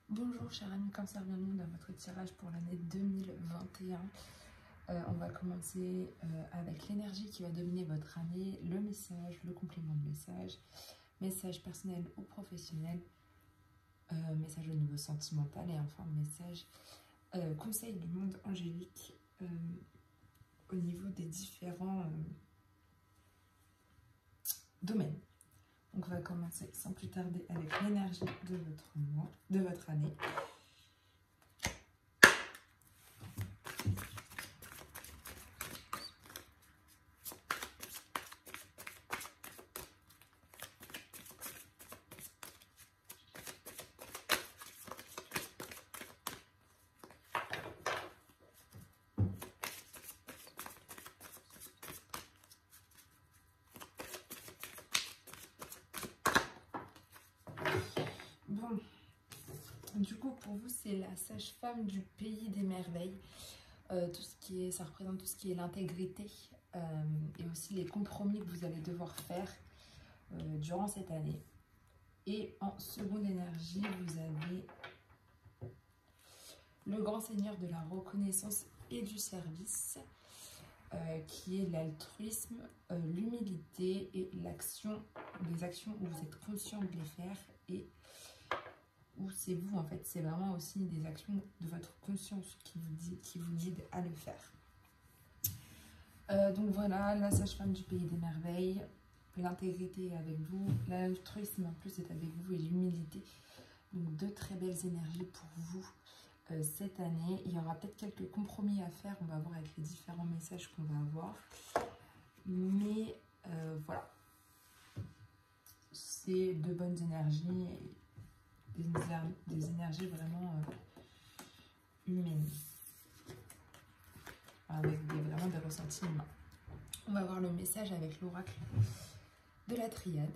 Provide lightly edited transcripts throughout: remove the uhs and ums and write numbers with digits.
Bonjour chers amis Cancer, bienvenue dans votre tirage pour l'année 2021. On va commencer avec l'énergie qui va dominer votre année, le message, le complément de message, message personnel ou professionnel, message au niveau sentimental et enfin message conseil du monde angélique au niveau des différents domaines. Donc on va commencer sans plus tarder avec l'énergie de votre mois, de votre année. Bon, du coup pour vous c'est la sage-femme du pays des merveilles. Tout ce qui est, ça représente tout ce qui est l'intégrité et aussi les compromis que vous allez devoir faire durant cette année. Et en seconde énergie, vous avez le grand seigneur de la reconnaissance et du service, qui est l'altruisme, l'humilité et l'action, des actions où vous êtes conscient de les faire et où c'est vous en fait, c'est vraiment aussi des actions de votre conscience qui vous guide à le faire. Donc voilà, la sage-femme du pays des merveilles, l'intégrité est avec vous, l'altruisme en plus est avec vous et l'humilité. Donc deux très belles énergies pour vous cette année. Il y aura peut-être quelques compromis à faire, on va voir avec les différents messages qu'on va avoir. Mais voilà, c'est de bonnes énergies, des énergies vraiment humaines, avec vraiment des ressentis humains. On va voir le message avec l'oracle de la triade.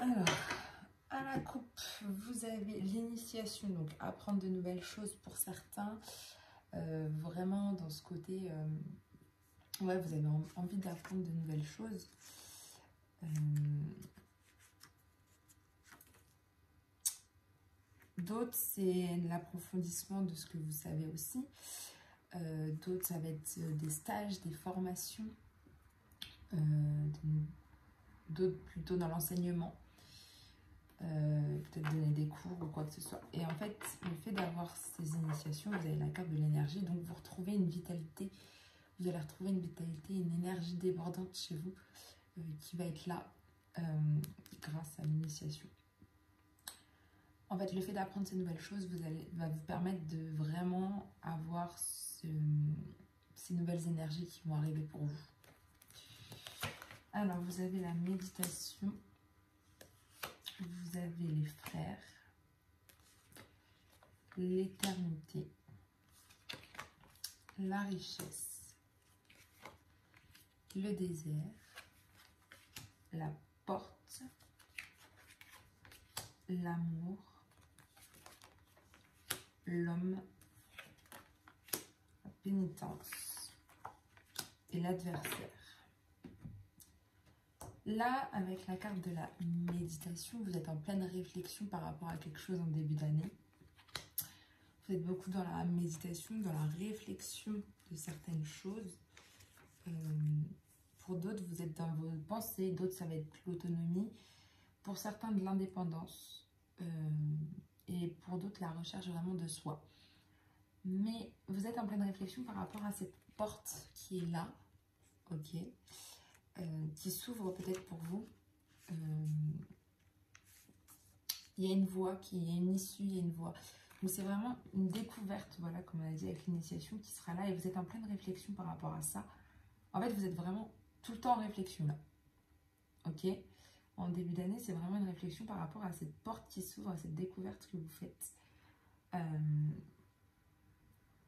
Alors, à la coupe, vous avez l'initiation, donc apprendre de nouvelles choses pour certains. Vraiment dans ce côté, ouais, vous avez envie d'apprendre de nouvelles choses. D'autres, c'est l'approfondissement de ce que vous savez aussi. D'autres, ça va être des stages, des formations. D'autres plutôt dans l'enseignement. Peut-être donner des cours ou quoi que ce soit. Et en fait, le fait d'avoir ces initiations, vous avez la carte de l'énergie, donc vous retrouvez une vitalité. Vous allez retrouver une vitalité, une énergie débordante chez vous qui va être là grâce à l'initiation. En fait, le fait d'apprendre ces nouvelles choses va vous permettre de vraiment avoir ces nouvelles énergies qui vont arriver pour vous. Alors, vous avez la méditation, vous avez les frères, l'éternité, la richesse, le désert, la porte, l'amour, l'homme, la pénitence et l'adversaire. Là, avec la carte de la méditation, vous êtes en pleine réflexion par rapport à quelque chose en début d'année. Vous êtes beaucoup dans la méditation, dans la réflexion de certaines choses. Pour d'autres, vous êtes dans vos pensées, d'autres, ça va être l'autonomie. Pour certains, de l'indépendance. Et pour d'autres, la recherche vraiment de soi. Mais vous êtes en pleine réflexion par rapport à cette porte qui est là, ok, qui s'ouvre peut-être pour vous. Il y a une voie, il y a une issue, il y a une voie. Donc c'est vraiment une découverte, voilà, comme on a dit avec l'initiation, qui sera là. Et vous êtes en pleine réflexion par rapport à ça. En fait, vous êtes vraiment tout le temps en réflexion là. Ok? En début d'année, c'est vraiment une réflexion par rapport à cette porte qui s'ouvre, à cette découverte que vous faites.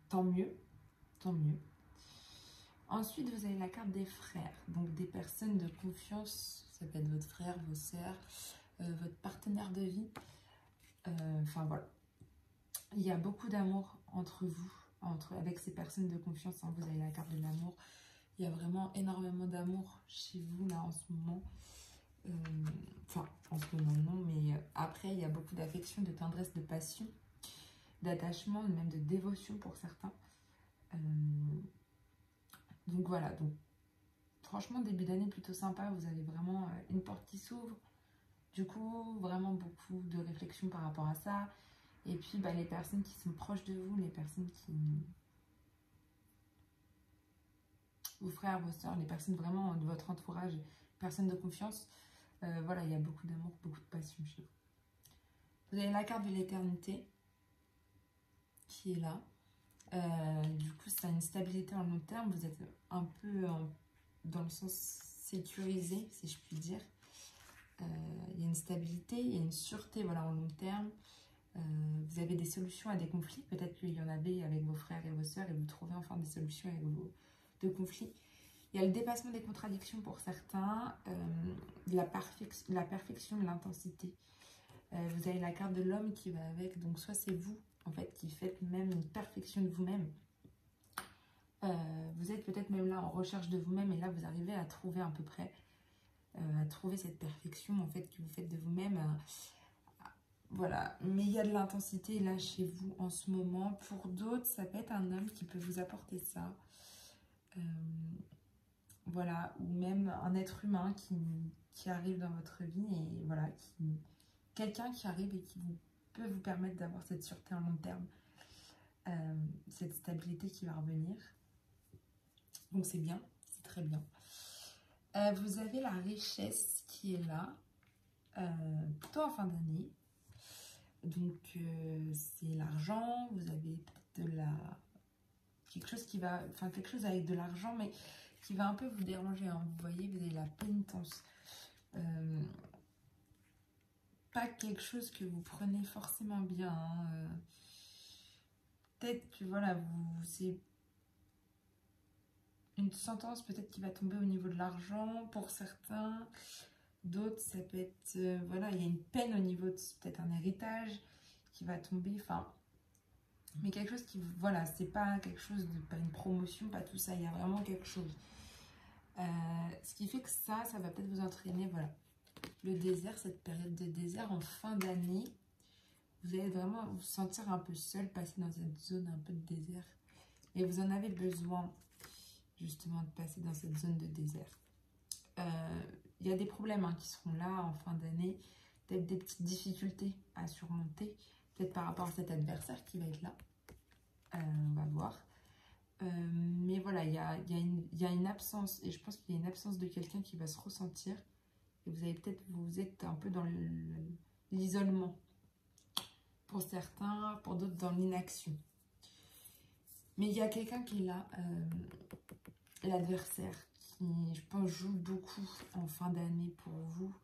Tant mieux, tant mieux. Ensuite, vous avez la carte des frères, donc des personnes de confiance. Ça peut être votre frère, vos sœurs, votre partenaire de vie. Enfin voilà. Il y a beaucoup d'amour entre vous, avec ces personnes de confiance. Hein. Vous avez la carte de l'amour. Il y a vraiment énormément d'amour chez vous là en ce moment. Enfin, en ce moment non, mais après, il y a beaucoup d'affection, de tendresse, de passion, d'attachement, même de dévotion pour certains. Donc voilà, donc franchement, début d'année plutôt sympa. Vous avez vraiment une porte qui s'ouvre. Du coup, vraiment beaucoup de réflexion par rapport à ça. Et puis, bah, les personnes qui sont proches de vous, les personnes qui... vos frères, vos soeurs, les personnes vraiment de votre entourage, personnes de confiance. Voilà, il y a beaucoup d'amour, beaucoup de passion chez vous. Vous avez la carte de l'éternité qui est là. Du coup, ça a une stabilité en long terme. Vous êtes un peu dans le sens sécurisé, si je puis dire. Il y a une stabilité, il y a une sûreté voilà, en long terme. Vous avez des solutions à des conflits. Peut-être qu'il y en avait avec vos frères et vos sœurs et vous trouvez enfin des solutions avec vos conflits. Il y a le dépassement des contradictions pour certains, la perfection de l'intensité. Vous avez la carte de l'homme qui va avec, donc soit c'est vous en fait qui faites même une perfection de vous-même. Vous êtes peut-être même là en recherche de vous-même et là vous arrivez à trouver à peu près, à trouver cette perfection en fait que vous faites de vous-même. Voilà, mais il y a de l'intensité là chez vous en ce moment. Pour d'autres, ça peut être un homme qui peut vous apporter ça. Voilà, ou même un être humain qui arrive dans votre vie et voilà, quelqu'un qui arrive et qui peut vous permettre d'avoir cette sûreté en long terme, cette stabilité qui va revenir. Donc c'est bien, c'est très bien. Vous avez la richesse qui est là, plutôt en fin d'année. Donc c'est l'argent, vous avez peut-être quelque chose qui va, enfin quelque chose avec de l'argent, mais qui va un peu vous déranger. Hein. Vous voyez, vous avez la pénitence. Pas quelque chose que vous prenez forcément bien. Hein. Peut-être que voilà, c'est une sentence peut-être qui va tomber au niveau de l'argent pour certains. D'autres, ça peut être, voilà, il y a une peine au niveau de peut-être un héritage qui va tomber. Enfin, mais quelque chose qui, voilà, c'est pas quelque chose de, pas une promotion, pas tout ça. Il y a vraiment quelque chose. Ce qui fait que ça va peut-être vous entraîner, voilà. Le désert, cette période de désert en fin d'année, vous allez vraiment vous sentir un peu seul, passer dans cette zone un peu de désert. Et vous en avez besoin, justement, de passer dans cette zone de désert. Il y a des problèmes hein, qui seront là en fin d'année, peut-être des petites difficultés à surmonter, peut-être par rapport à cet adversaire qui va être là. On va voir. Mais voilà, il y a une absence, et je pense qu'il y a une absence de quelqu'un qui va se ressentir. Et vous allez peut-être, vous êtes un peu dans l'isolement. Pour certains, pour d'autres dans l'inaction. Mais il y a quelqu'un qui est là, l'adversaire, qui, je pense, joue beaucoup en fin d'année pour vous.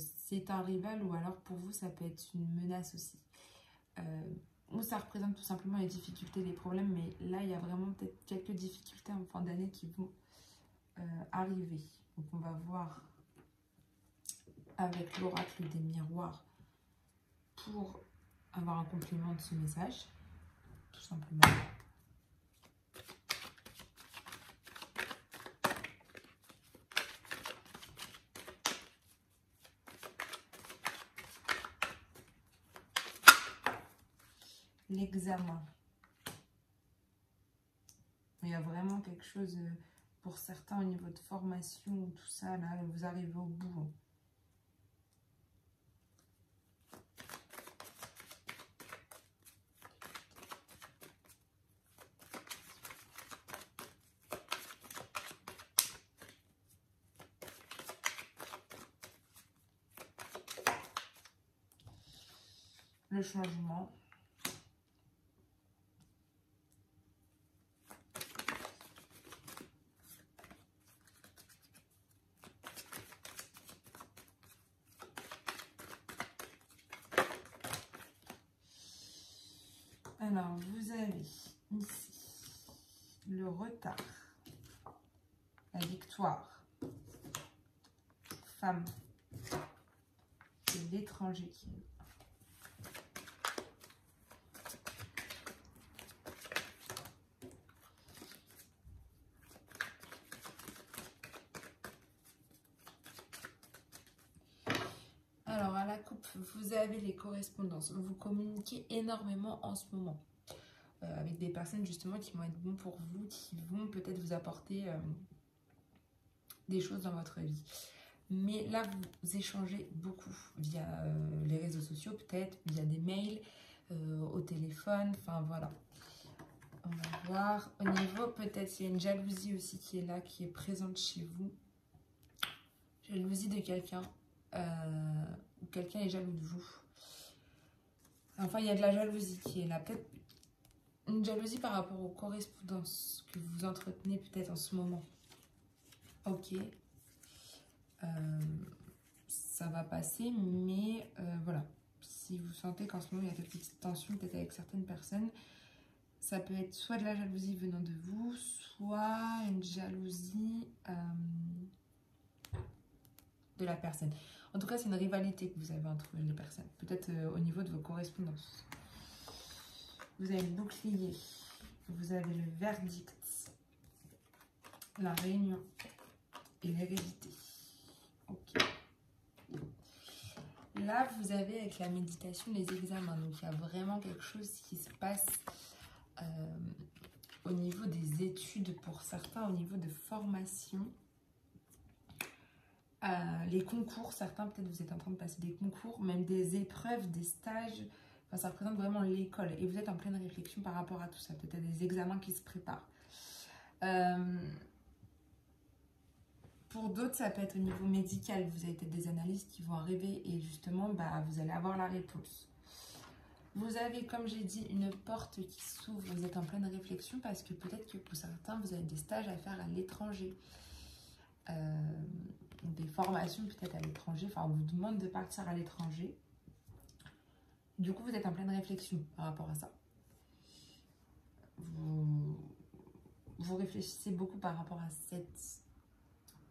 C'est un rival ou alors pour vous, ça peut être une menace aussi. Ou ça représente tout simplement les difficultés, les problèmes, mais là, il y a vraiment peut-être quelques difficultés en fin d'année qui vont arriver. Donc, on va voir avec l'oracle des miroirs pour avoir un complément de ce message, tout simplement. L'examen. Il y a vraiment quelque chose pour certains au niveau de formation, tout ça, là, vous arrivez au bout. Le changement. Alors, vous avez ici le retard, la victoire, femme, et l'étranger qui est là. Alors, à la coupe, vous avez les correspondances. Vous communiquez énormément en ce moment. Avec des personnes justement qui vont être bons pour vous, qui vont peut-être vous apporter des choses dans votre vie. Mais là, vous échangez beaucoup via les réseaux sociaux, peut-être, via des mails, au téléphone, enfin voilà. On va voir. Au niveau, peut-être, il y a une jalousie aussi qui est là, qui est présente chez vous. Jalousie de quelqu'un. Ou quelqu'un est jaloux de vous. Enfin, il y a de la jalousie qui est là. Peut-être une jalousie par rapport aux correspondances que vous entretenez peut-être en ce moment. Ok. Ça va passer, mais voilà. Si vous sentez qu'en ce moment, il y a des petites tensions peut-être avec certaines personnes, ça peut être soit de la jalousie venant de vous, soit une jalousie de la personne. En tout cas, c'est une rivalité que vous avez entre les personnes. Peut-être au niveau de vos correspondances. Vous avez le bouclier. Vous avez le verdict. La réunion. Et l'hérédité. Ok. Là, vous avez avec la méditation les examens. Donc, il y a vraiment quelque chose qui se passe au niveau des études pour certains, au niveau de formation. Les concours, certains peut-être vous êtes en train de passer des concours, même des épreuves, des stages, enfin, ça représente vraiment l'école et vous êtes en pleine réflexion par rapport à tout ça, peut-être des examens qui se préparent. Pour d'autres, ça peut être au niveau médical, vous avez peut-être des analystes qui vont arriver et justement, vous allez avoir la réponse. Vous avez, comme j'ai dit, une porte qui s'ouvre, vous êtes en pleine réflexion parce que peut-être que pour certains, vous avez des stages à faire à l'étranger. Des formations peut-être à l'étranger, enfin on vous demande de partir à l'étranger. Du coup, vous êtes en pleine réflexion par rapport à ça. Vous réfléchissez beaucoup par rapport à cette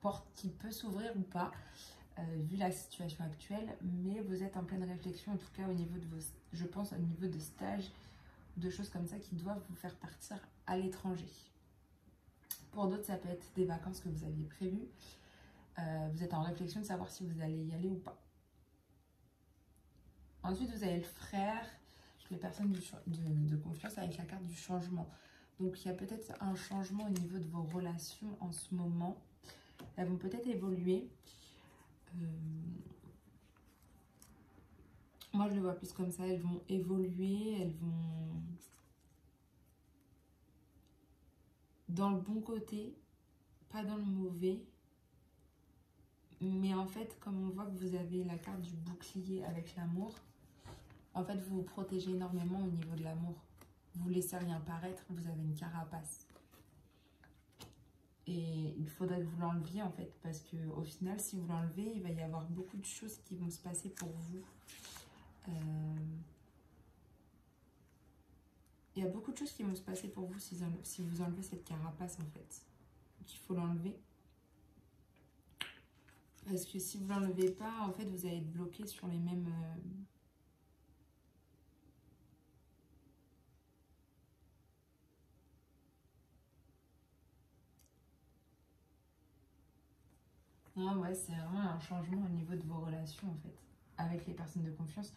porte qui peut s'ouvrir ou pas, vu la situation actuelle, mais vous êtes en pleine réflexion, en tout cas au niveau de vos, je pense au niveau de stages, de choses comme ça qui doivent vous faire partir à l'étranger. Pour d'autres, ça peut être des vacances que vous aviez prévues. Vous êtes en réflexion de savoir si vous allez y aller ou pas. Ensuite, vous avez le frère, les personnes de confiance avec la carte du changement. Donc, il y a peut-être un changement au niveau de vos relations en ce moment. Elles vont peut-être évoluer. Moi, je le vois plus comme ça. Elles vont évoluer, elles vont dans le bon côté, pas dans le mauvais. Mais en fait, comme on voit que vous avez la carte du bouclier avec l'amour, en fait, vous vous protégez énormément au niveau de l'amour. Vous ne laissez rien paraître, vous avez une carapace. Et il faudrait que vous l'enleviez en fait, parce qu'au final, si vous l'enlevez, il va y avoir beaucoup de choses qui vont se passer pour vous. Il y a beaucoup de choses qui vont se passer pour vous si vous enlevez cette carapace en fait. Donc il faut l'enlever. Parce que si vous ne l'enlevez pas, en fait, vous allez être bloqué sur les mêmes... Ah ouais, c'est vraiment un changement au niveau de vos relations, en fait, avec les personnes de confiance.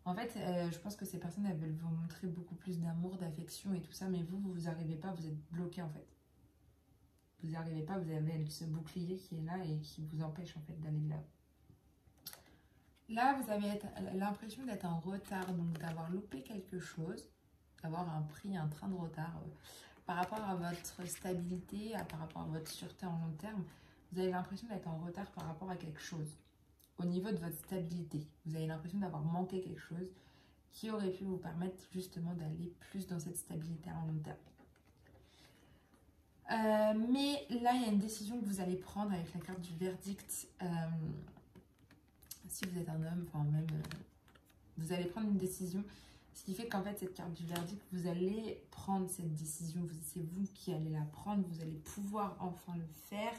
En fait, je pense que ces personnes, elles veulent vous montrer beaucoup plus d'amour, d'affection et tout ça, mais vous n'arrivez pas, vous êtes bloqué, en fait. Vous n'y arrivez pas, vous avez ce bouclier qui est là et qui vous empêche, en fait, d'aller là. Là, vous avez l'impression d'être en retard, donc d'avoir loupé quelque chose, d'avoir pris un train de retard par rapport à votre stabilité, par rapport à votre sûreté en long terme. Vous avez l'impression d'être en retard par rapport à quelque chose. Au niveau de votre stabilité, vous avez l'impression d'avoir manqué quelque chose qui aurait pu vous permettre justement d'aller plus dans cette stabilité en long terme. Mais là, il y a une décision que vous allez prendre avec la carte du verdict. Si vous êtes un homme, enfin même, vous allez prendre une décision Ce qui fait qu'en fait, cette carte du verdict, vous allez prendre cette décision. C'est vous qui allez la prendre. Vous allez pouvoir enfin le faire.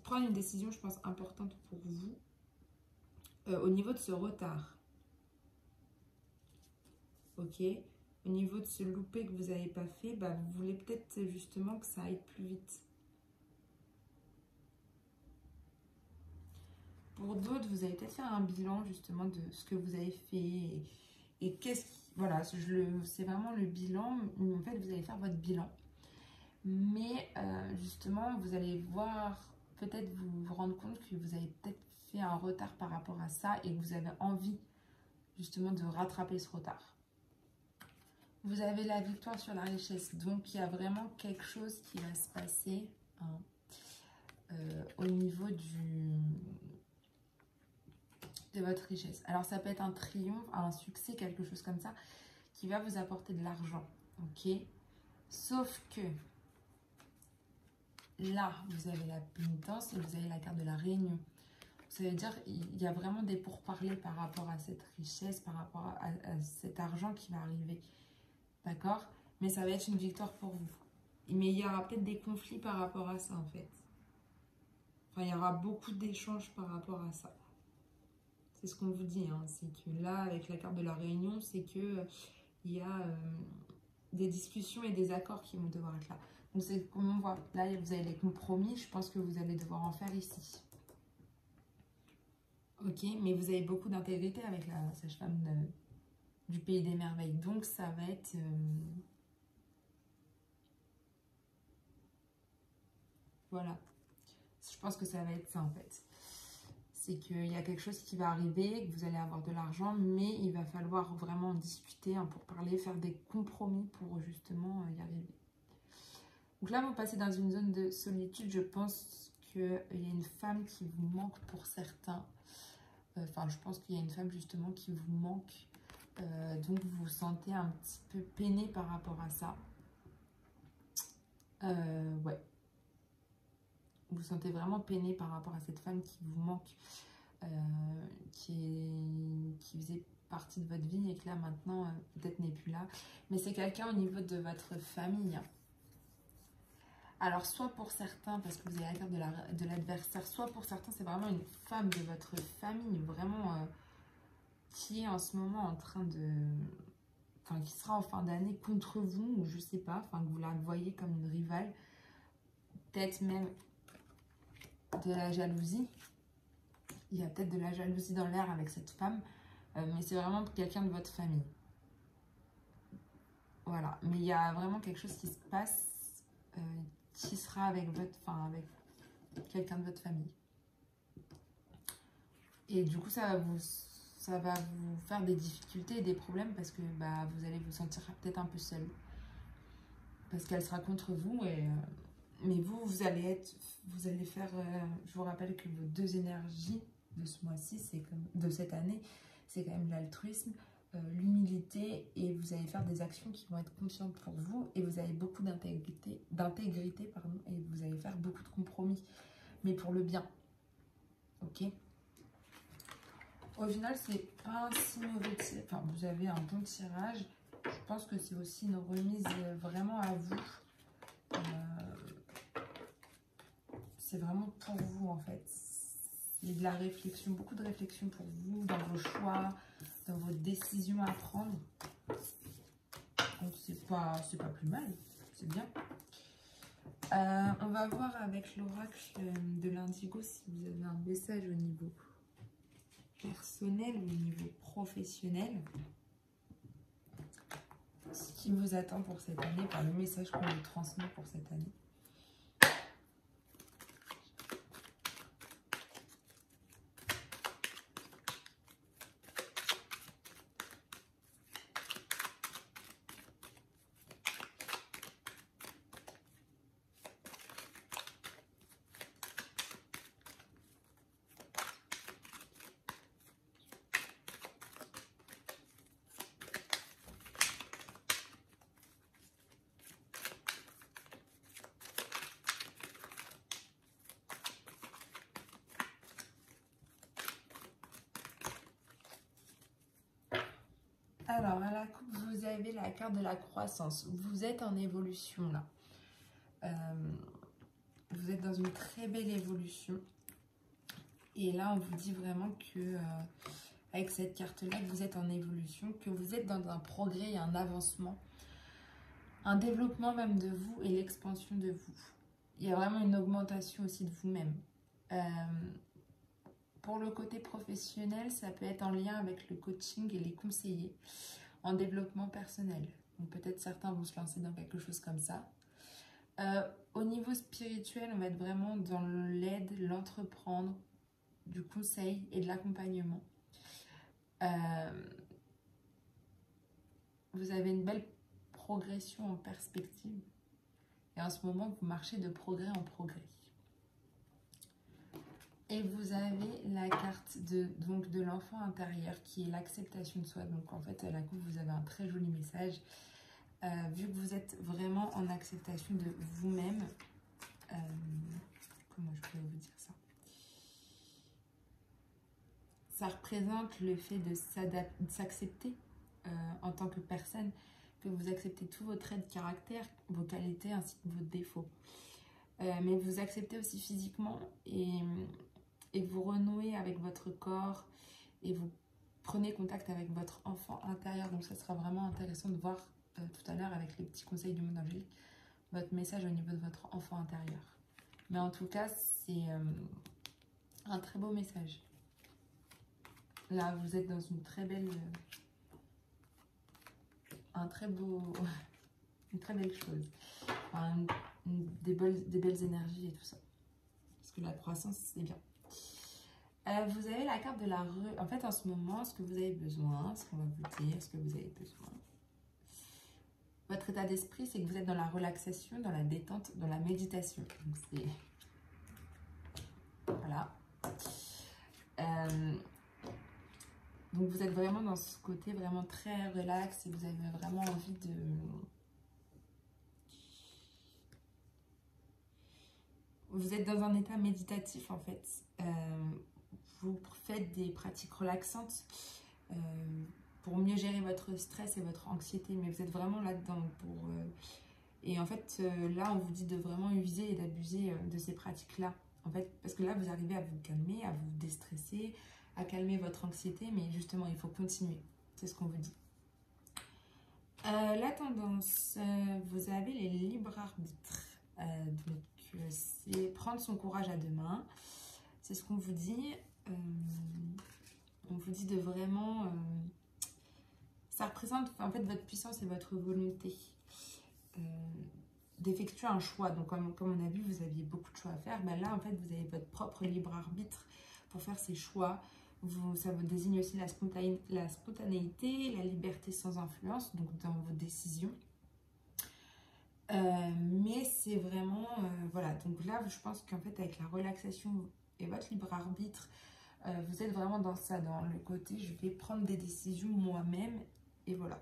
Prendre une décision, je pense, importante pour vous. Au niveau de ce retard. Ok. Au niveau de ce loupé que vous n'avez pas fait, bah, vous voulez peut-être justement que ça aille plus vite. Pour d'autres, vous allez peut-être faire un bilan justement de ce que vous avez fait et qu'est-ce qui... Voilà, c'est vraiment le bilan. En fait, vous allez faire votre bilan. Mais justement, vous allez voir, peut-être vous rendre compte que vous avez peut-être fait un retard par rapport à ça et que vous avez envie justement de rattraper ce retard. Vous avez la victoire sur la richesse. Donc, il y a vraiment quelque chose qui va se passer au niveau de votre richesse. Alors, ça peut être un triomphe, un succès, quelque chose comme ça, qui va vous apporter de l'argent. Ok? Sauf que là, vous avez la pénitence et vous avez la carte de la réunion. Ça veut dire qu'il y a vraiment des pourparlers par rapport à cette richesse, par rapport à cet argent qui va arriver. D'accord? Mais ça va être une victoire pour vous. Mais il y aura peut-être des conflits par rapport à ça, en fait. Enfin, il y aura beaucoup d'échanges par rapport à ça. C'est ce qu'on vous dit, hein. C'est que là, avec la carte de la réunion, c'est que il y a des discussions et des accords qui vont devoir être là. Donc, c'est comme on voit. Là, vous avez les compromis. Je pense que vous allez devoir en faire ici. Ok? Mais vous avez beaucoup d'intégrité avec la sage-femme du Pays des Merveilles. Donc, ça va être... voilà. Je pense que ça va être ça, en fait. C'est qu'il y a quelque chose qui va arriver, que vous allez avoir de l'argent, mais il va falloir vraiment discuter, hein, pour parler, faire des compromis pour justement y arriver. Donc là, vous passez dans une zone de solitude. Je pense qu'il y a une femme qui vous manque pour certains. Enfin, je pense qu'il y a une femme justement qui vous manque. Donc, vous vous sentez un petit peu peiné par rapport à ça. Ouais. Vous vous sentez vraiment peiné par rapport à cette femme qui vous manque. Qui faisait partie de votre vie et qui là maintenant peut-être n'est plus là. Mais c'est quelqu'un au niveau de votre famille. Alors soit pour certains, parce que vous avez la carte de l'adversaire, soit pour certains c'est vraiment une femme de votre famille, vraiment qui est en ce moment en train de... Enfin, qui sera en fin d'année contre vous, ou je sais pas, enfin que vous la voyez comme une rivale. Peut-être même de la jalousie. Il y a peut-être de la jalousie dans l'air avec cette femme, mais c'est vraiment quelqu'un de votre famille. Voilà, mais il y a vraiment quelque chose qui se passe qui sera avec avec quelqu'un de votre famille. Et du coup, ça va vous faire des difficultés et des problèmes parce que bah, vous allez vous sentir peut-être un peu seul. Parce qu'elle sera contre vous mais vous allez faire... je vous rappelle que vos deux énergies de ce mois-ci, de cette année, c'est quand même l'altruisme, l'humilité, et vous allez faire des actions qui vont être conscientes pour vous, et vous avez beaucoup d'intégrité, et vous allez faire beaucoup de compromis, mais pour le bien. Ok? Au final, c'est pas un si mauvais tirage. Enfin, vous avez un bon tirage. Je pense que c'est aussi une remise vraiment à vous. C'est vraiment pour vous, en fait. Il y a de la réflexion, beaucoup de réflexion pour vous, dans vos choix, dans vos décisions à prendre. Donc, c'est pas plus mal. C'est bien. On va voir avec l'oracle de l'Indigo si vous avez un message au niveau personnel ou au niveau professionnel. Ce qui vous attend pour cette année, par le message qu'on vous transmet pour cette année. Alors, à la coupe, vous avez la carte de la croissance. Vous êtes en évolution, là. Vous êtes dans une très belle évolution. Et là, on vous dit vraiment que, avec cette carte-là, que vous êtes en évolution, que vous êtes dans un progrès et un avancement, un développement même de vous et l'expansion de vous. Il y a vraiment une augmentation aussi de vous-même. Pour le côté professionnel, ça peut être en lien avec le coaching et les conseillers en développement personnel. Donc peut-être certains vont se lancer dans quelque chose comme ça. Au niveau spirituel, on va être vraiment dans l'aide, l'entreprendre, du conseil et de l'accompagnement. Vous avez une belle progression en perspective. Et en ce moment, vous marchez de progrès en progrès. Et vous avez la carte de l'enfant intérieur qui est l'acceptation de soi. Donc en fait, à la coupe, vous avez un très joli message. Vu que vous êtes vraiment en acceptation de vous-même, comment je pourrais vous dire ça? Ça représente le fait de s'accepter en tant que personne, que vous acceptez tous vos traits de caractère, vos qualités ainsi que vos défauts. Mais vous acceptez aussi physiquement et vous renouez avec votre corps et vous prenez contact avec votre enfant intérieur. Donc ça sera vraiment intéressant de voir tout à l'heure avec les petits conseils du monde angélique votre message au niveau de votre enfant intérieur. Mais en tout cas, c'est un très beau message. Là, vous êtes dans une très belle... une très belle chose. Enfin, des belles énergies et tout ça. Parce que la croissance, c'est bien. Vous avez la carte de la... En fait, en ce moment, ce que vous avez besoin, ce qu'on va vous dire, ce que vous avez besoin. Votre état d'esprit, c'est que vous êtes dans la relaxation, dans la détente, dans la méditation. Donc, c'est... Voilà. Donc, vous êtes vraiment dans ce côté vraiment très relax et vous avez vraiment envie de... Vous êtes dans un état méditatif, en fait. Vous faites des pratiques relaxantes pour mieux gérer votre stress et votre anxiété. Mais vous êtes vraiment là-dedans pour... Et en fait, là, on vous dit de vraiment user et d'abuser de ces pratiques-là. En fait, parce que là, vous arrivez à vous calmer, à vous déstresser, à calmer votre anxiété. Mais justement, il faut continuer. C'est ce qu'on vous dit. La tendance, vous avez les libres arbitres. Donc, c'est prendre son courage à deux mains. C'est ce qu'on vous dit. On vous dit de vraiment... ça représente en fait votre puissance et votre volonté. D'effectuer un choix. Donc, comme on a vu, vous aviez beaucoup de choix à faire. Ben là, en fait, vous avez votre propre libre arbitre pour faire ces choix. Ça vous désigne aussi la spontanéité, la liberté sans influence, donc dans vos décisions. Mais c'est vraiment... voilà, donc là, je pense qu'en fait, avec la relaxation et votre libre arbitre, vous êtes vraiment dans ça, dans le côté, je vais prendre des décisions moi-même, et voilà.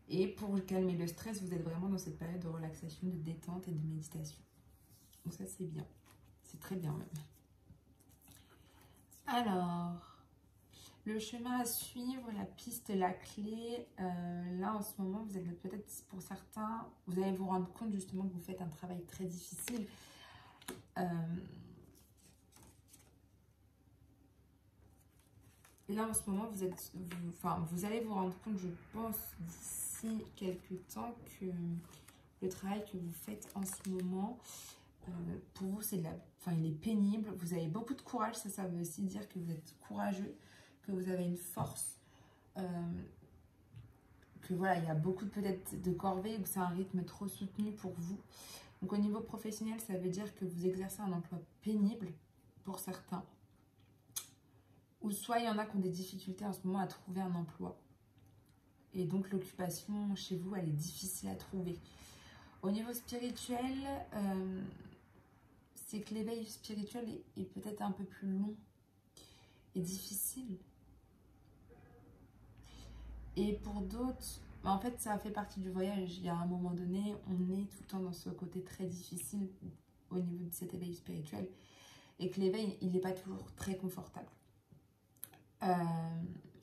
Et pour calmer le stress, vous êtes vraiment dans cette période de relaxation, de détente et de méditation. Donc ça, c'est bien. C'est très bien même. Alors, le chemin à suivre, la piste, la clé. Là, en ce moment, vous êtes peut-être, pour certains, vous allez vous rendre compte justement que vous faites un travail très difficile. Et là, en ce moment, vous allez vous rendre compte, je pense, d'ici quelques temps, que le travail que vous faites en ce moment, pour vous, il est pénible. Vous avez beaucoup de courage, ça veut aussi dire que vous êtes courageux, que vous avez une force, que voilà, il y a beaucoup peut-être de corvées, ou que c'est un rythme trop soutenu pour vous. Donc au niveau professionnel, ça veut dire que vous exercez un emploi pénible pour certains. Ou soit il y en a qui ont des difficultés en ce moment à trouver un emploi. Et donc l'occupation chez vous, elle est difficile à trouver. Au niveau spirituel, c'est que l'éveil spirituel est peut-être un peu plus long et difficile. Et pour d'autres, en fait, ça fait partie du voyage. Il y a un moment donné, on est tout le temps dans ce côté très difficile au niveau de cet éveil spirituel. Et que l'éveil, il n'est pas toujours très confortable.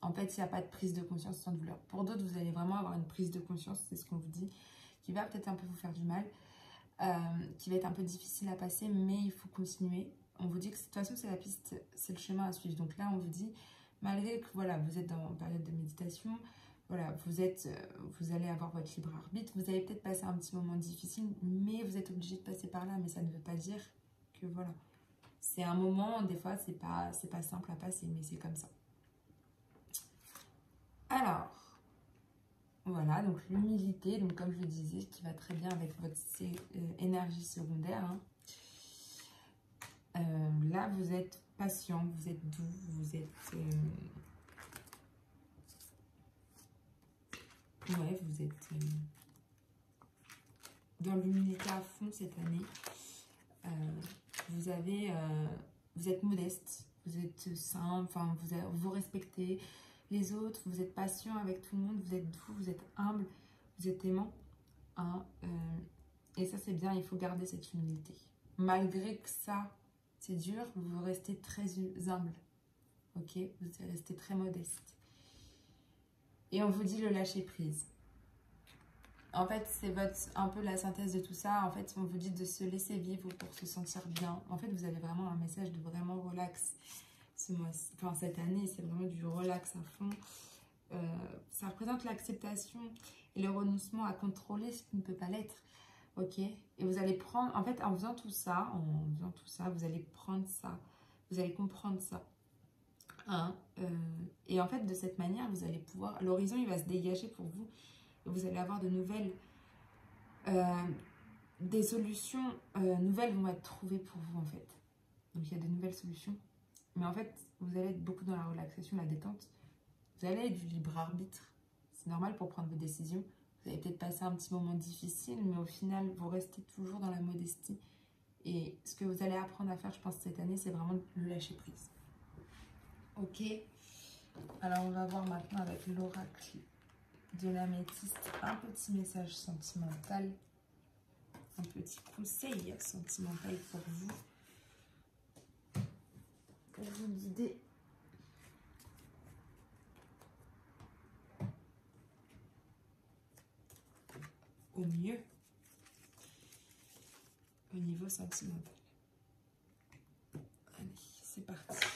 en fait, il n'y a pas de prise de conscience sans douleur. Pour d'autres, vous allez vraiment avoir une prise de conscience, c'est ce qu'on vous dit, qui va peut-être un peu vous faire du mal, qui va être un peu difficile à passer, mais il faut continuer. On vous dit que de toute façon, c'est la piste, c'est le chemin à suivre. Donc là, on vous dit, malgré que voilà, vous êtes en période de méditation, voilà, vous allez avoir votre libre arbitre, vous allez peut-être passer un petit moment difficile, mais vous êtes obligé de passer par là, mais ça ne veut pas dire que voilà. C'est un moment, des fois, c'est pas simple à passer, mais c'est comme ça. Alors, voilà, donc l'humilité, donc comme je le disais, qui va très bien avec votre énergie secondaire. Hein. Là, vous êtes patient, vous êtes doux, vous êtes... ouais, vous êtes dans l'humilité à fond cette année. Vous êtes modeste, vous êtes simple, enfin, vous respectez les autres, vous êtes patient avec tout le monde, vous êtes doux, vous êtes humble, vous êtes aimant. Hein, et ça, c'est bien, il faut garder cette humilité. Malgré que ça, c'est dur, vous restez très humble. Ok, vous restez très modeste. Et on vous dit le lâcher prise. En fait, c'est un peu la synthèse de tout ça. En fait, on vous dit de se laisser vivre pour se sentir bien. En fait, vous avez vraiment un message de vraiment relax. Cette année, c'est vraiment du relax à fond. Ça représente l'acceptation et le renoncement à contrôler ce qui ne peut pas l'être. Ok? Et vous allez prendre, en fait, en faisant tout ça, vous allez prendre ça. Vous allez comprendre ça. Hein? Et en fait, de cette manière, vous allez pouvoir... L'horizon, il va se dégager pour vous. Et vous allez avoir de nouvelles... des solutions nouvelles vont être trouvées pour vous, en fait. Donc, il y a de nouvelles solutions. Mais en fait, vous allez être beaucoup dans la relaxation, la détente. Vous allez être du libre arbitre. C'est normal pour prendre vos décisions. Vous allez peut-être passer un petit moment difficile, mais au final, vous restez toujours dans la modestie. Et ce que vous allez apprendre à faire, je pense, cette année, c'est vraiment le lâcher prise. Ok. Alors, on va voir maintenant avec l'oracle de l'améthyste un petit message sentimental, un petit conseil sentimental pour vous guider. Au mieux au niveau sentimental. Allez, c'est parti.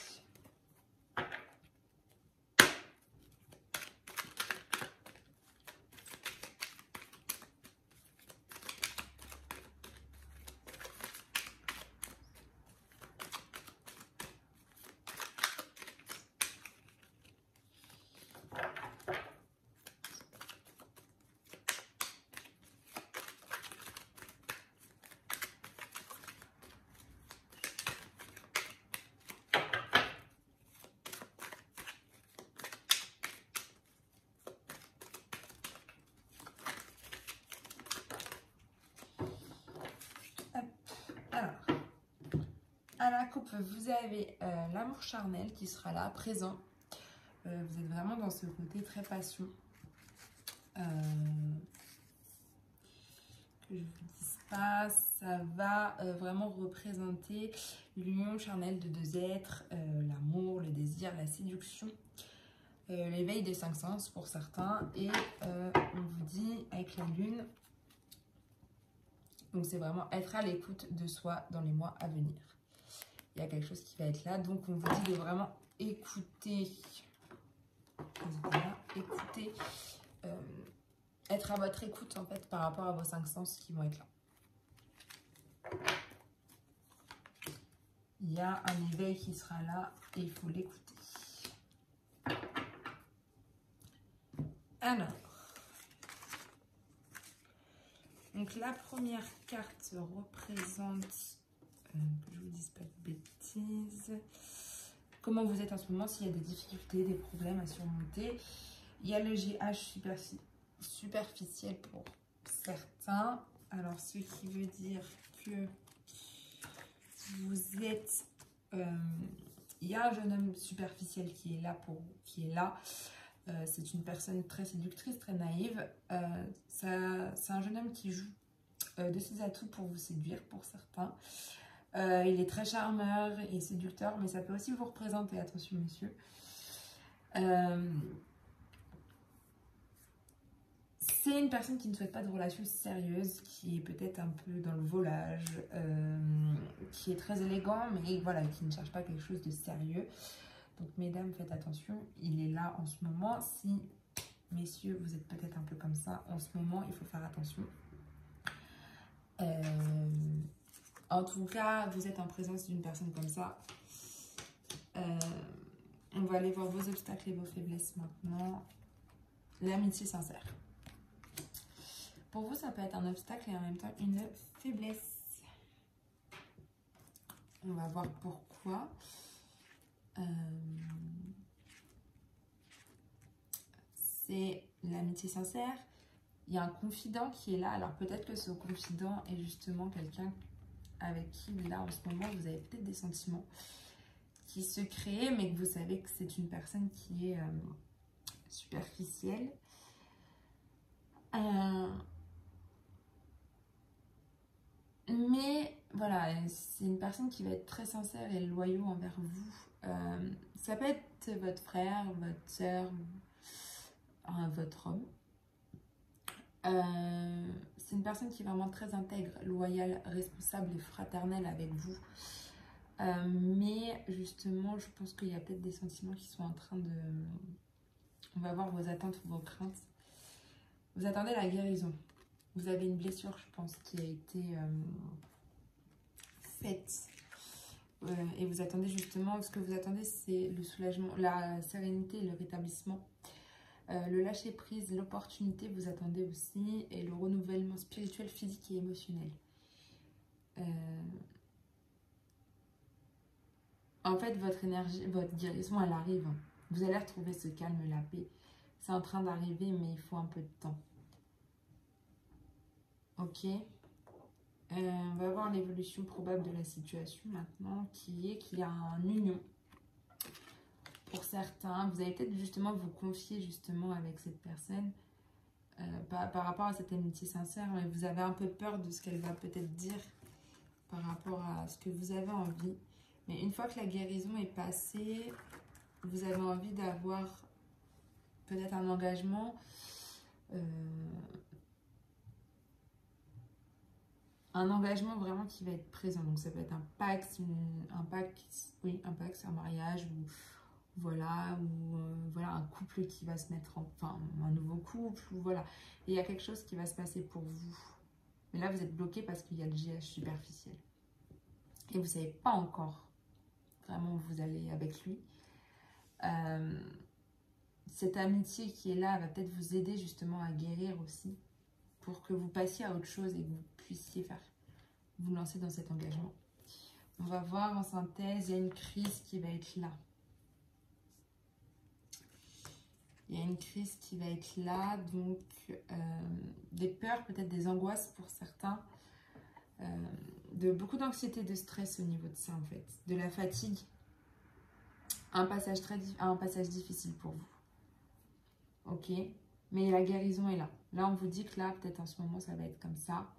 Alors, à la coupe, vous avez l'amour charnel qui sera là, présent. Vous êtes vraiment dans ce côté très passion. Que je vous dise pas, ça va vraiment représenter l'union charnelle de deux êtres, l'amour, le désir, la séduction, l'éveil des cinq sens pour certains. Et on vous dit avec la lune, donc c'est vraiment être à l'écoute de soi dans les mois à venir. Il y a quelque chose qui va être là, donc on vous dit de vraiment écouter, être à votre écoute en fait par rapport à vos cinq sens qui vont être là. Il y a un éveil qui sera là et il faut l'écouter. Alors, donc la première carte représente, que je vous dise pas de bêtises, comment vous êtes en ce moment, s'il y a des difficultés, des problèmes à surmonter. Il y a le GH superficiel pour certains. Alors, ce qui veut dire que vous êtes... il y a un jeune homme superficiel qui est là qui est là. C'est une personne très séductrice, très naïve. C'est un jeune homme qui joue de ses atouts pour vous séduire, pour certains. Il est très charmeur et séducteur, mais ça peut aussi vous représenter, attention monsieur. C'est une personne qui ne souhaite pas de relation sérieuse, qui est peut-être un peu dans le volage, qui est très élégant, mais voilà, qui ne cherche pas quelque chose de sérieux. Donc, mesdames, faites attention, il est là en ce moment. Si, messieurs, vous êtes peut-être un peu comme ça en ce moment, il faut faire attention. En tout cas, vous êtes en présence d'une personne comme ça. On va aller voir vos obstacles et vos faiblesses maintenant. L'amitié sincère. Pour vous, ça peut être un obstacle et en même temps une faiblesse. On va voir pourquoi. C'est l'amitié sincère. Il y a un confident qui est là. Alors peut-être que ce confident est justement quelqu'un avec qui, là, en ce moment, vous avez peut-être des sentiments qui se créent, mais que vous savez que c'est une personne qui est superficielle. Mais voilà, c'est une personne qui va être très sincère et loyaux envers vous. Ça peut être votre frère, votre soeur, votre homme. C'est une personne qui est vraiment très intègre, loyale, responsable et fraternelle avec vous. Mais justement, je pense qu'il y a peut-être des sentiments qui sont en train de... On va voir vos attentes, vos craintes. Vous attendez la guérison. Vous avez une blessure, je pense, qui a été faite. Et vous attendez justement, ce que vous attendez, c'est le soulagement, la sérénité et le rétablissement. Le lâcher prise, l'opportunité, vous attendez aussi. Et le renouvellement spirituel, physique et émotionnel. En fait, votre énergie, votre guérison, elle arrive. Vous allez retrouver ce calme, la paix. C'est en train d'arriver, mais il faut un peu de temps. Ok. On va voir l'évolution probable de la situation maintenant, qui est qu'il y a un union. Pour certains, vous allez peut-être justement vous confier justement avec cette personne par rapport à cette amitié sincère, mais vous avez un peu peur de ce qu'elle va peut-être dire par rapport à ce que vous avez envie. Mais une fois que la guérison est passée, vous avez envie d'avoir peut-être un engagement, vraiment qui va être présent. Donc ça peut être un pacte, un mariage, ou voilà, voilà, un couple qui va se mettre enfin un nouveau couple, ou voilà. Et il y a quelque chose qui va se passer pour vous. Mais là, vous êtes bloqué parce qu'il y a le GH superficiel. Et vous ne savez pas encore vraiment où vous allez avec lui. Cette amitié qui est là va peut-être vous aider justement à guérir aussi, pour que vous passiez à autre chose et que vous puissiez vous lancer dans cet engagement. On va voir en synthèse, il y a une crise qui va être là. Il y a une crise qui va être là, donc des peurs, peut-être des angoisses pour certains, de beaucoup d'anxiété, de stress au niveau de ça en fait, de la fatigue, un passage difficile pour vous. Ok, mais la guérison est là. Là, on vous dit que là, peut-être en ce moment, ça va être comme ça,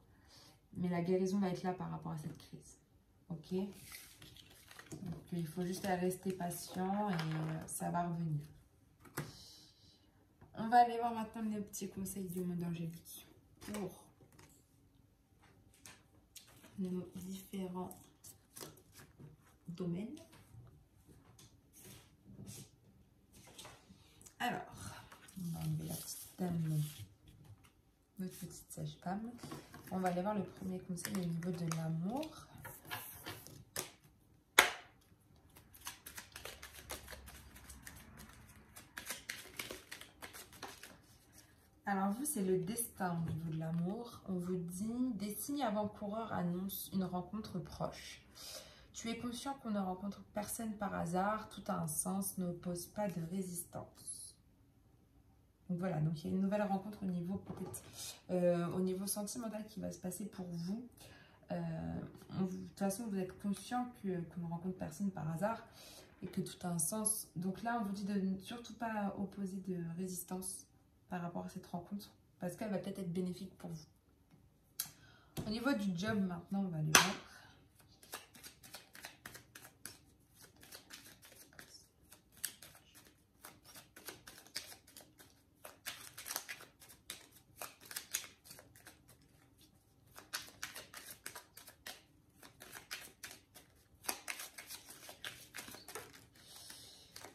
mais la guérison va être là par rapport à cette crise. Ok, donc il faut juste rester patient et ça va revenir. On va aller voir maintenant les petits conseils du monde angélique pour nos différents domaines. Alors, on va enlever la petite dame, notre petite sage-femme. On va aller voir le premier conseil au niveau de l'amour. Alors vous, c'est le destin au niveau de l'amour. On vous dit, des signes avant-coureurs annoncent une rencontre proche. Tu es conscient qu'on ne rencontre personne par hasard, tout a un sens, n'oppose pas de résistance. Donc voilà, donc il y a une nouvelle rencontre au niveau peut-être, au niveau sentimental qui va se passer pour vous. De toute façon, vous êtes conscient qu'on ne rencontre personne par hasard et que tout a un sens. Donc là, on vous dit de ne surtout pas opposer de résistance par rapport à cette rencontre, parce qu'elle va peut-être être bénéfique pour vous. Au niveau du job, maintenant, on va aller voir.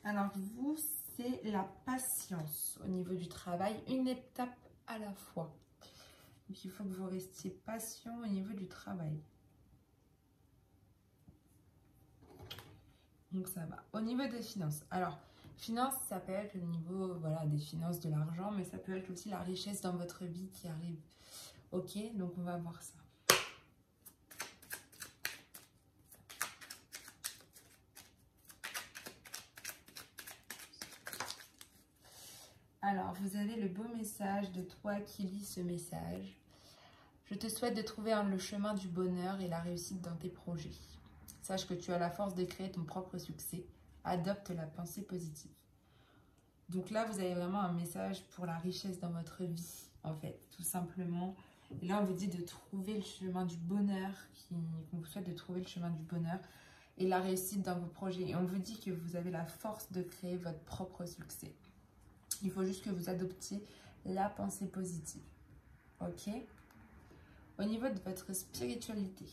Alors vous, c'est la patience au niveau du travail, une étape à la fois. Donc il faut que vous restiez patient au niveau du travail. Donc ça va. Au niveau des finances, alors finances, ça peut être le niveau voilà, des finances, de l'argent, mais ça peut être aussi la richesse dans votre vie qui arrive. Ok, donc on va voir ça. Alors, vous avez le beau message de toi qui lis ce message. Je te souhaite de trouver le chemin du bonheur et la réussite dans tes projets. Sache que tu as la force de créer ton propre succès. Adopte la pensée positive. Donc là, vous avez vraiment un message pour la richesse dans votre vie, en fait, tout simplement. Et là, on vous dit de trouver le chemin du bonheur, qu'on vous souhaite de trouver le chemin du bonheur et la réussite dans vos projets. Et on vous dit que vous avez la force de créer votre propre succès. Il faut juste que vous adoptiez la pensée positive. Ok? Au niveau de votre spiritualité.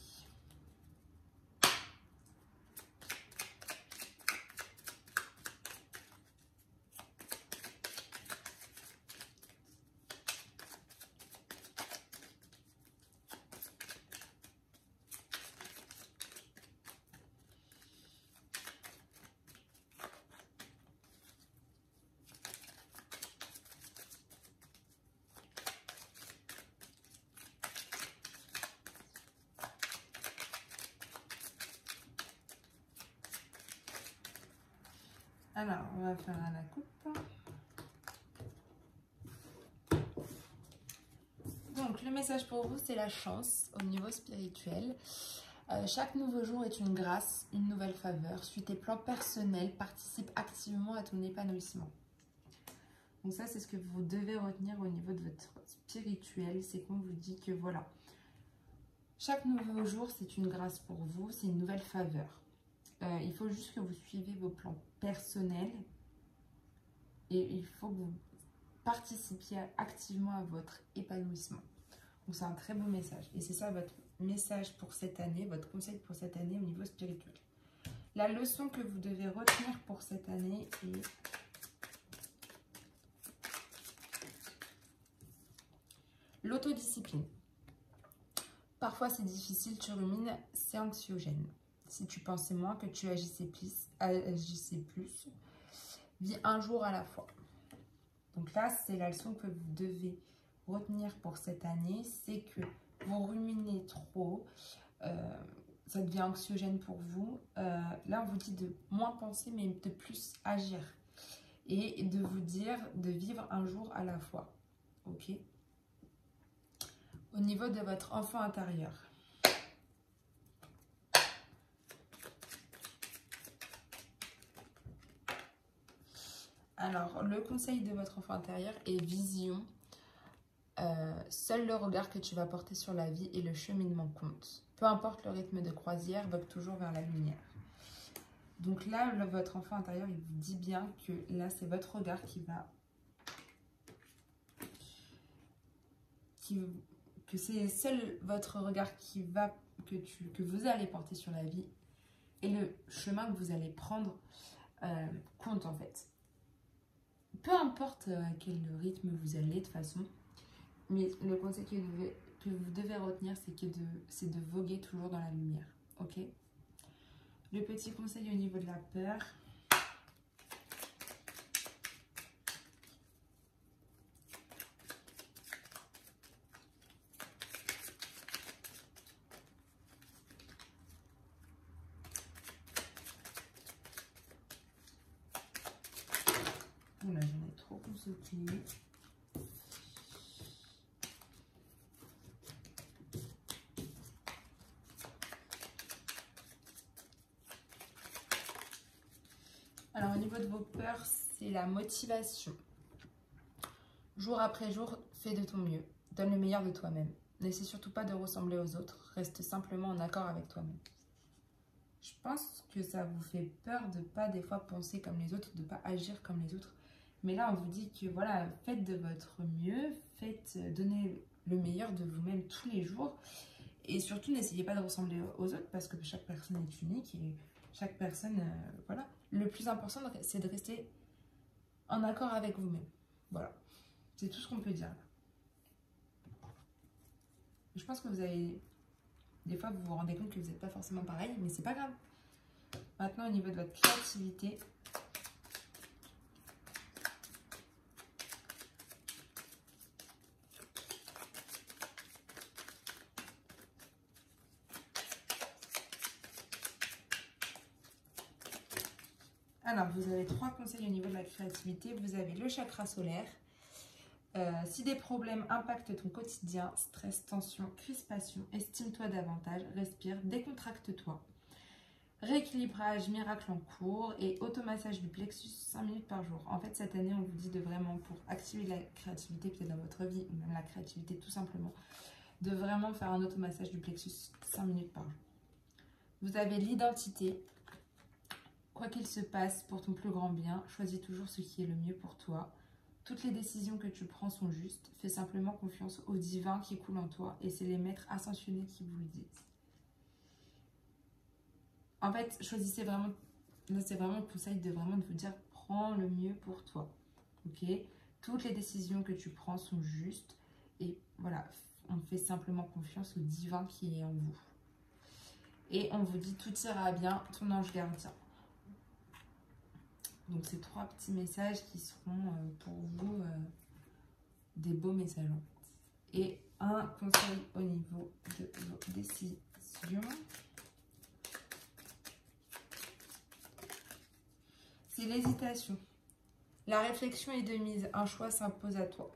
Alors, on va faire à la coupe. Donc, le message pour vous, c'est la chance au niveau spirituel. Chaque nouveau jour est une grâce, une nouvelle faveur. Suis tes plans personnels, participe activement à ton épanouissement. Donc ça, c'est ce que vous devez retenir au niveau de votre spirituel. C'est qu'on vous dit que voilà, chaque nouveau jour, c'est une grâce pour vous, c'est une nouvelle faveur. Il faut juste que vous suivez vos plans personnels et il faut que vous participiez activement à votre épanouissement. Donc c'est un très beau message et c'est ça votre message pour cette année, votre conseil pour cette année au niveau spirituel. La leçon que vous devez retenir pour cette année est l'autodiscipline. Parfois c'est difficile, tu rumines, c'est anxiogène. Si tu pensais moins que tu agissais plus, vis un jour à la fois. Donc là, c'est la leçon que vous devez retenir pour cette année, c'est que vous ruminez trop, ça devient anxiogène pour vous. Là, on vous dit de moins penser, mais de plus agir. Et de vous dire de vivre un jour à la fois. Ok? Au niveau de votre enfant intérieur. Alors, le conseil de votre enfant intérieur est vision. Seul le regard que tu vas porter sur la vie et le cheminement compte. Peu importe le rythme de croisière, vogue toujours vers la lumière. Donc là, votre enfant intérieur, il vous dit bien que là, c'est votre regard qui va... que c'est seul votre regard qui va... que vous allez porter sur la vie et le chemin que vous allez prendre compte en fait. Peu importe à quel rythme vous allez de toute façon, mais le conseil que vous devez retenir, c'est de voguer toujours dans la lumière. Ok? Le petit conseil au niveau de la peur. Oula, j'en ai trop consulté. Alors, au niveau de vos peurs, c'est la motivation. Jour après jour, fais de ton mieux. Donne le meilleur de toi-même. N'essaie surtout pas de ressembler aux autres. Reste simplement en accord avec toi-même. Je pense que ça vous fait peur de ne pas des fois penser comme les autres, de ne pas agir comme les autres. Mais là, on vous dit que voilà, faites de votre mieux. Donnez le meilleur de vous-même tous les jours. Et surtout, n'essayez pas de ressembler aux autres parce que chaque personne est unique et chaque personne, voilà. Le plus important, c'est de rester en accord avec vous-même. Voilà. C'est tout ce qu'on peut dire. Je pense que vous avez... Des fois, vous vous rendez compte que vous n'êtes pas forcément pareil, mais c'est pas grave. Maintenant, au niveau de votre créativité... Alors, vous avez 3 conseils au niveau de la créativité. Vous avez le chakra solaire. Si des problèmes impactent ton quotidien, stress, tension, crispation, estime-toi davantage, respire, décontracte-toi. Rééquilibrage, miracle en cours et automassage du plexus 5 minutes par jour. En fait, cette année, on vous dit de vraiment, pour activer la créativité peut-être dans votre vie, ou même la créativité tout simplement, de vraiment faire un automassage du plexus 5 minutes par jour. Vous avez l'identité. Quoi qu'il se passe, pour ton plus grand bien, choisis toujours ce qui est le mieux pour toi. Toutes les décisions que tu prends sont justes. Fais simplement confiance au divin qui coule en toi et c'est les maîtres ascensionnés qui vous le disent. En fait, choisissez vraiment, là c'est vraiment le conseil de vous dire, prends le mieux pour toi. Ok? Toutes les décisions que tu prends sont justes et voilà, on fait simplement confiance au divin qui est en vous. Et on vous dit, tout ira bien, ton ange gardien. Donc, ces 3 petits messages qui seront pour vous des beaux messages. Et un conseil au niveau de vos décisions. C'est l'hésitation. La réflexion est de mise. Un choix s'impose à toi.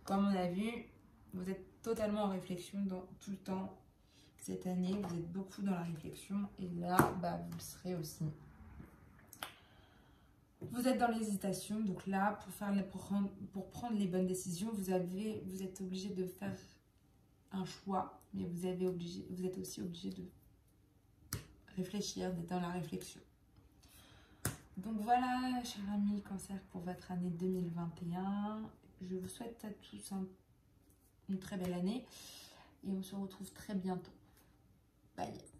Comme on a vu, vous êtes totalement en réflexion tout le temps. Cette année, vous êtes beaucoup dans la réflexion. Et là, vous le serez aussi. Vous êtes dans l'hésitation, donc là, pour prendre les bonnes décisions, vous êtes obligé de faire un choix, mais vous êtes aussi obligé de réfléchir, d'être dans la réflexion. Donc voilà, chers amis Cancer, pour votre année 2021. Je vous souhaite à tous une très belle année et on se retrouve très bientôt. Bye!